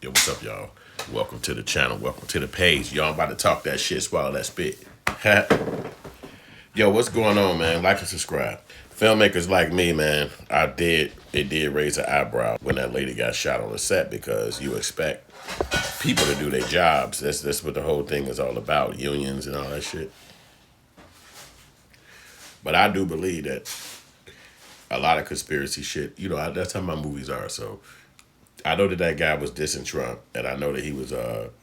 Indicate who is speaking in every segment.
Speaker 1: Yo, what's up, y'all? Welcome to the channel. Welcome to the page. Y'all about to talk that shit, swallow that spit. Yo, what's going on, man? Like and subscribe. Filmmakers like me, man, it did raise an eyebrow when that lady got shot on the set because you expect people to do their jobs. That's what the whole thing is all about, unions and all that shit. But I do believe that a lot of conspiracy shit, that's how my movies are, so I know that that guy was dissing Trump, and I know that he was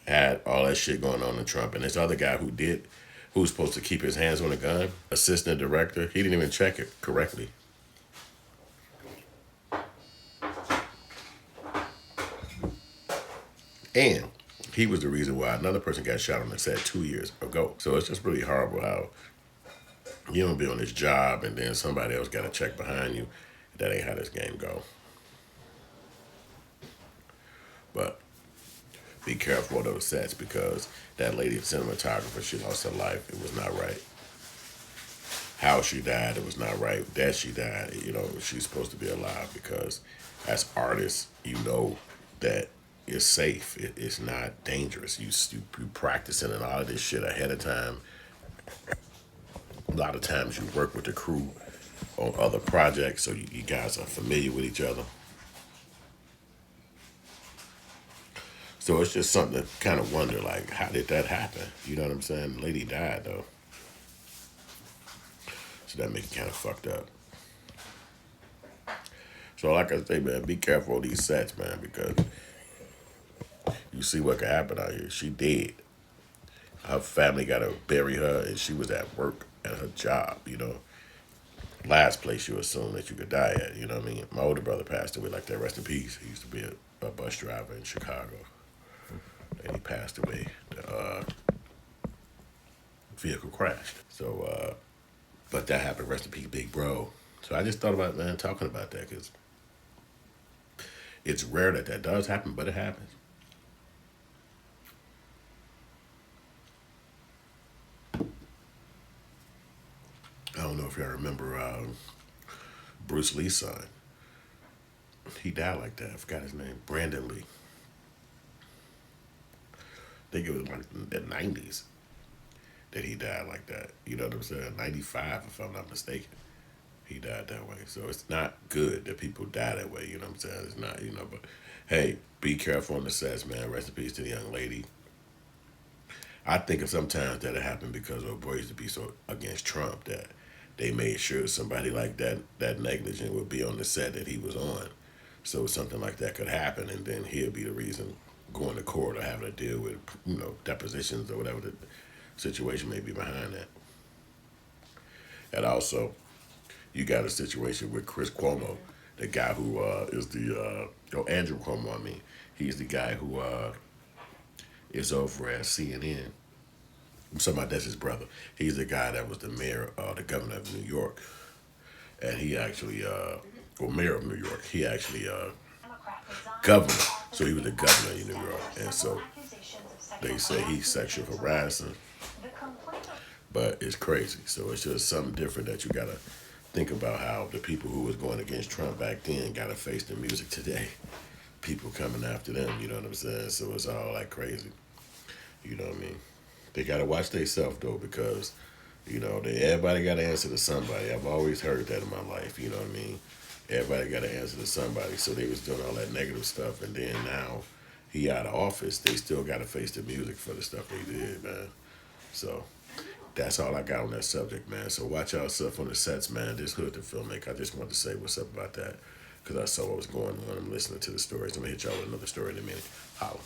Speaker 1: had all that shit going on in Trump. And this other guy who was supposed to keep his hands on the gun, assistant director, he didn't even check it correctly. And he was the reason why another person got shot on the set 2 years ago. So it's just really horrible how you don't be on this job and then somebody else got to check behind you. That ain't how this game go. But be careful of those sets because that lady cinematographer, she lost her life. It was not right. How she died, it was not right. That she died, she's supposed to be alive because as artists, you know that it's safe. It's not dangerous. You practicing and all of this shit ahead of time. A lot of times you work with the crew on other projects, so you guys are familiar with each other. So it's just something to kind of wonder, like, how did that happen? You know what I'm saying? The lady died, though. So that makes it kind of fucked up. So like I say, man, be careful of these sets, man, because you see what could happen out here. She dead. Her family got to bury her, and she was at work at her job, Last place you assume that you could die at, you know what I mean? My older brother passed away like that, rest in peace. He used to be a bus driver in Chicago. And he passed away. The vehicle crashed. So, but that happened, rest in peace, big bro. So I just thought about, man, talking about that because it's rare that that does happen, but it happens. I don't know if y'all remember Bruce Lee's son. He died like that. I forgot his name. Brandon Lee. I think it was like in the 90s that he died like that. You know what I'm saying? 95, if I'm not mistaken. He died that way. So it's not good that people die that way. You know what I'm saying? It's not, but hey, be careful on the sets, man. Rest in peace to the young lady. I think sometimes that it happened because old boy used to be so against Trump that they made sure somebody like that negligent would be on the set that he was on. So something like that could happen, and then he'll be the reason going to court or having to deal with, depositions or whatever the situation may be behind that. And also, you got a situation with Chris Cuomo, the guy who is Andrew Cuomo, I mean. He's the guy who is over at CNN. I'm talking about that's his brother. He's the guy that was the mayor, the governor of New York. And he actually, mayor of New York, he actually, governor. So he was the governor of New York. And so they say he's sexual harassing. But it's crazy. So it's just something different that you got to think about how the people who was going against Trump back then got to face the music today. People coming after them, you know what I'm saying? So it's all like crazy. You know what I mean? They got to watch themselves, though, because, everybody got to answer to somebody. I've always heard that in my life, you know what I mean? Everybody got to answer to somebody. So they was doing all that negative stuff, and then now he out of office, they still got to face the music for the stuff they did, man. So that's all I got on that subject, man. So watch yourself on the sets, man. This Hood the Filmmaker. I just wanted to say what's up about that because I saw what was going on. I'm listening to the stories. I'm going to hit y'all with another story in a minute. Holla.